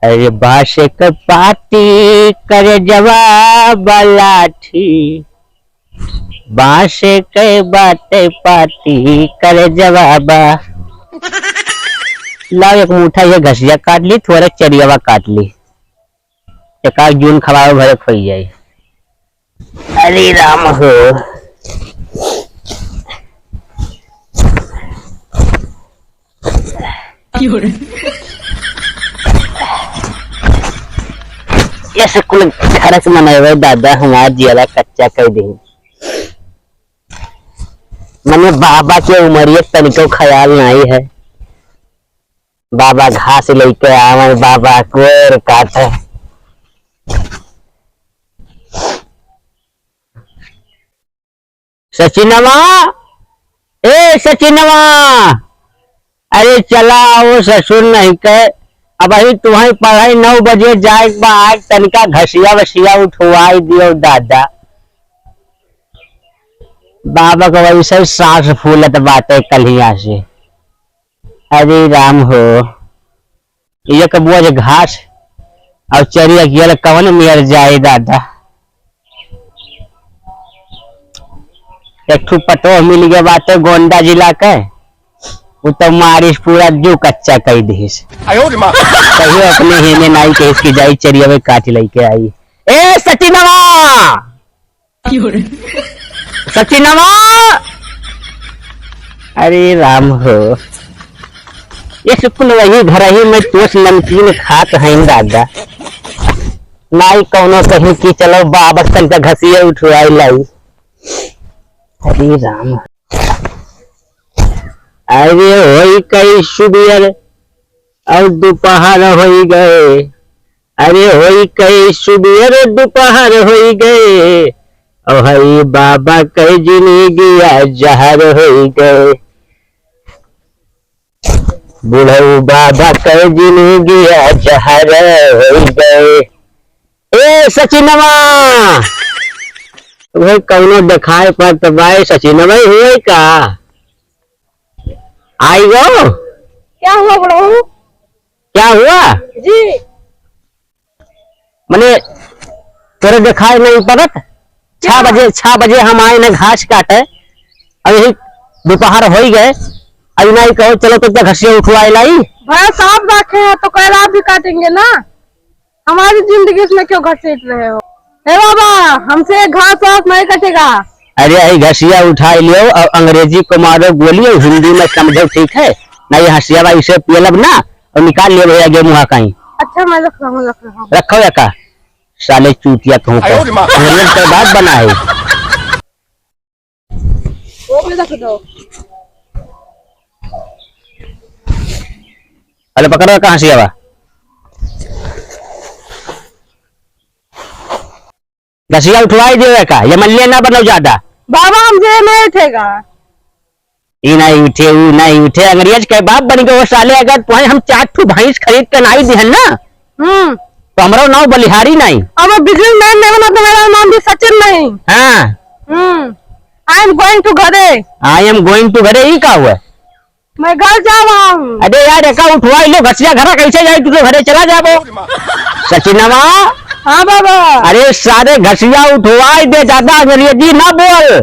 अरे बासे के पाती करे जवाब लाठी, बासे के बाटे पाती करे जवाब। लाओ एक मुठा ये घसिया काट ली, थोड़ा चरियावा काट ली, एक जून खवाओ भरे खोई जाए। अरे राम हो ऐसे कुल घर से मनाए दादा हमारा जियाला कच्चा कर दे। मने बाबा के उमरिए तनिको ख्याल नहीं है, बाबा घास लेके आवे, बाबा कोर काटे। सचिनवा, ए सचिनवा, अरे चला आओ ससुर नहीं के। अब अभी तुम्हारी पढ़ाई 9 बजे जाए, आज तनिका घसिया वसिया उठवाई दियो दादा। बाबा को वैसे सांस फूलत बाटे कलिया से। अरे राम हो, ये कबुआ जो घास और चरिया गियल कवन मिल जाए दादा। एक पटो मिल गया बाटे गोंडा जिला के, वो तो मारिश पूरा जो कच्चा कर दीस। कहियो अपने हेने नाई के इसकी जाई चरिया में काट लेके आई। ए सचिनवा, सचिनवा, अरे राम हो, ये सुकुन वही घर ही में तोस नमकीन खात है दादा। नाई कौनो कहीं की चलो बाबा तन का घसिया उठवाई लाई। अरे राम, अरे होई कई सुबेर और दोपहर हो गए, अरे होई कई सुबेर दोपहर हो गए, और हई बाबा कई जिंदगी जहर हो गए। बुढ़ऊ बाबा कई जिंदगी जहर हो गए। ए सचिनवा, वही कौनो दिखाए पर तो भाई सचिनवा हुए का आई गो। क्या हुआ बड़ू? क्या हुआ जी? मने तेरे दिखाई नहीं पड़त। 6 बजे हम आए ना घास काटे, अभी दोपहर हो ही गए, अभी नहीं कहो चलो तो घसिया उठवाई लाई। भाई साहब रखे हैं तो कल आप भी काटेंगे ना, हमारी जिंदगी इसमें क्यों घसीट रहे हो? हे बाबा, हमसे घास वास नहीं कटेगा। अरे यही घसिया उठाई लियो और अंग्रेजी को मारो बोलियो, हिंदी में समझो ठीक है ना। ये हसिया इसे पियलब ना और निकाल लियो भैया गे मुहा कहीं। अच्छा मैं रख रहा हूँ। रखो या का साले चूतिया कहूँ अंग्रेज के बाद बना है। वो भी रख दो। अरे पकड़ो कहाँ से आवा, घसिया उठवाई दियो का, ये मल्ले ना बनो ज्यादा। बाबा हमसे नहीं उठेगा। ये नहीं उठे, वो नहीं उठे, अंग्रेज के बाप बन गए वो साले। अगर तुम्हें हम 4 भैंस खरीद के नहीं दिहन ना, तो हमारा नाम बलिहारी नहीं। अब बिजनेसमैन नहीं बना तो मेरा नाम भी सचिन नहीं। हाँ, आई एम गोइंग टू घरे। आई एम गोइंग टू घरे, ही का हुआ? मैं घर जा रहा हूँ। अरे यार एका उठवाई लो, घसिया घरा कैसे जाए, तू तो घरे चला जाबो। सचिनवा। हाँ बाबा। अरे सारे घसिया उठवाई दे, ज्यादा अंग्रेजी ना बोल।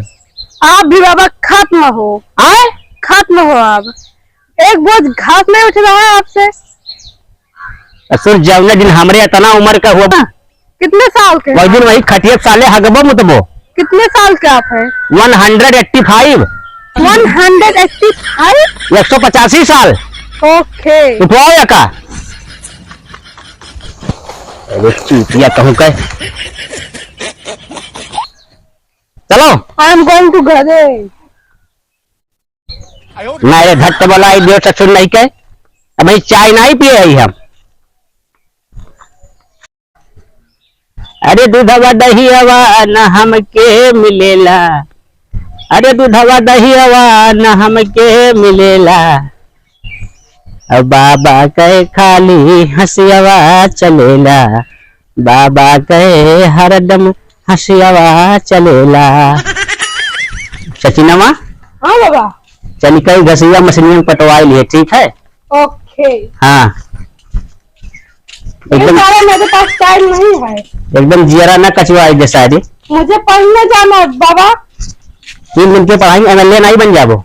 आप भी बाबा खत्म हो। आए खत्म हो आप। एक बोझ घास नहीं उठ रहा है आपसे। असुर जवने दिन हमरे इतना उम्र का हुआ, कितने साल के? वही दिन वही खटिया साले हगबो मुतबो। कितने साल के आप हैं? 185। 185? 185 साल। ओके। उठवाओ या का? अरे चूतिया कहूँ के। चलो। आई एम गोइंग टू घरे। ना ये धट्ट वाला दियो ससुर नहीं के, अब चाय नहीं पिए है हम। अरे दूधवा दही हवा न हमके मिलेला, अरे दूधवा दही हवा न हमके मिलेला, अब बाबा कहे खाली हंसियावा चलेला, बाबा कहे हरदम हंसियावा चलेला। सचिनवा। हाँ बाबा। चली कई घसिया मछलियां पटवाई लिए, ठीक है? ओके। हाँ एकदम सारा मेरे पास टाइम नहीं है। एकदम जियरा ना कचवाई दे सारी। मुझे पढ़ने जाना है बाबा। 3 दिन के पढ़ाई एमएलए नहीं बन जाबो।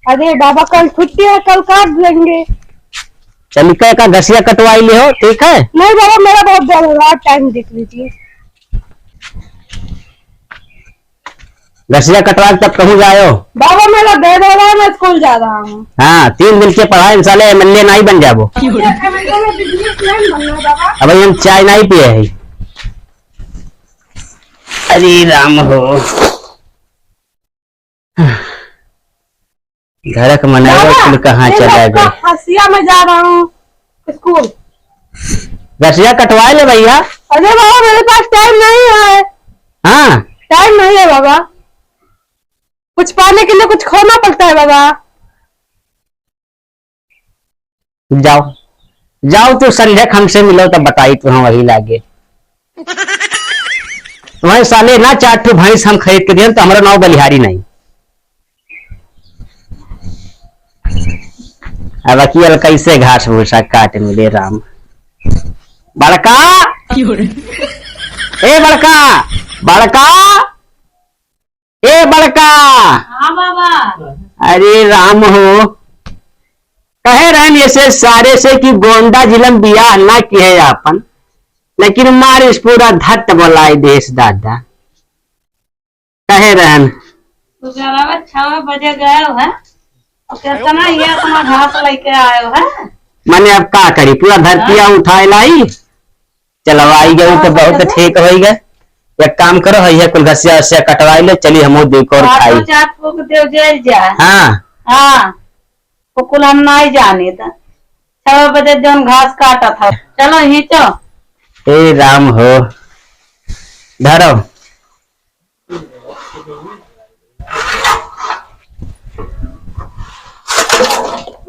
अरे बाबा कल छुट्टी है, कल काट लेंगे। चल का घसिया कटवाई ले हो, ठीक है। नहीं बाबा मेरा बहुत डर हो रहा है, टाइम देख लीजिए। घसिया कटवा के तब कहूँ जाओ। बाबा मेरा दे दे रहा है, मैं स्कूल जा रहा हूँ। हाँ 3 दिन के पढ़ाई इंशाल्लाह एमएलए नहीं बन जाबो। अब हम चाय नहीं पिए है। अरे राम हो घर का मनावा कहाँ चला गया। हसिया में जा रहा हूँ स्कूल। घसिया कटवा ले भैया। अरे बाबा मेरे पास टाइम नहीं है। हाँ टाइम नहीं है बाबा, कुछ पाने के लिए कुछ खोना पड़ता है बाबा। जाओ जाओ तो संध्या हमसे मिलो तब बताई तो हम वही लागे। तुम्हारे साले ना 4 ठो भैंस हम खरीद के दिए तो हमारा नाव बलिहारी नहीं। अब अकियल कैसे घास भूसा काट मिले राम। बड़का ए बड़का बड़का ए बड़का। हाँ बाबा। अरे राम हो कहे रहन ऐसे सारे से कि गोंडा जिलम बियाह ना किए अपन, लेकिन मारिस पूरा धट बोलाई देश दादा। कहे रहन तो 6 बजे गए है, कितना ये अपना घास लेके आए है। मैंने अब का करी पूरा धरतिया उठाए लाई चलवाई गई तो बहुत ठीक हो गए। एक काम करो है कुल घसिया वसिया कटवाई ले, चली हम देख और खाई। हाँ हाँ तो कुल हम नहीं जाने था। 6 बजे जौन घास काटा था। चलो हिचो। हे राम हो धरो।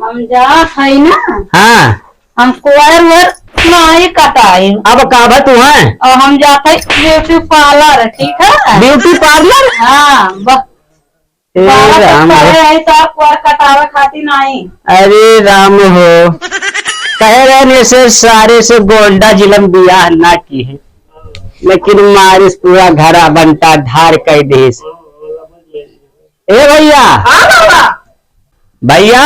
हम जात है ना। हाँ हम कुआर वर नहीं कटाई। अब कहा तू है और हम जाते ब्यूटी पार्लर, ठीक है। Beauty parlour. हाँ राम हो। है तो आप कुआर कटावे खाती नहीं। अरे राम हो कहे रहने से सारे से गोंडा जिलम बियाह ना की है, लेकिन मारिस पूरा घरा बनता धार कह देश। ए भैया। हाँ बाबा। भैया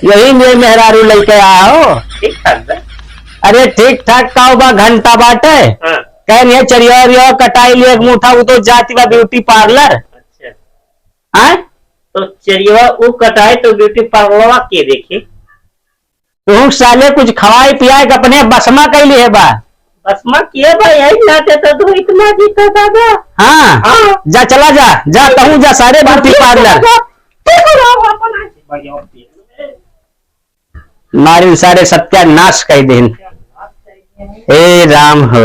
यही मेरे मेहरारू लेके आओ। ठीक ठाक। अरे ठीक ठाक का बा घंटा बाटे कह चरिया कटाई लिए मुठा वो तो जाती बा ब्यूटी पार्लर। अच्छा आए तो चलिए वो कटाए तो ब्यूटी पार्लर के देखे तुम साले कुछ खवाए पियाए के अपने बसमा कैली है बा। बस माँ किए भाई यही लाते तो इतना दिक्कत दादा। हाँ जा चला जा जा कहूँ जा सारे ब्यूटी पार्लर मारी सारे सत्यानाश कर दिन। हे राम हो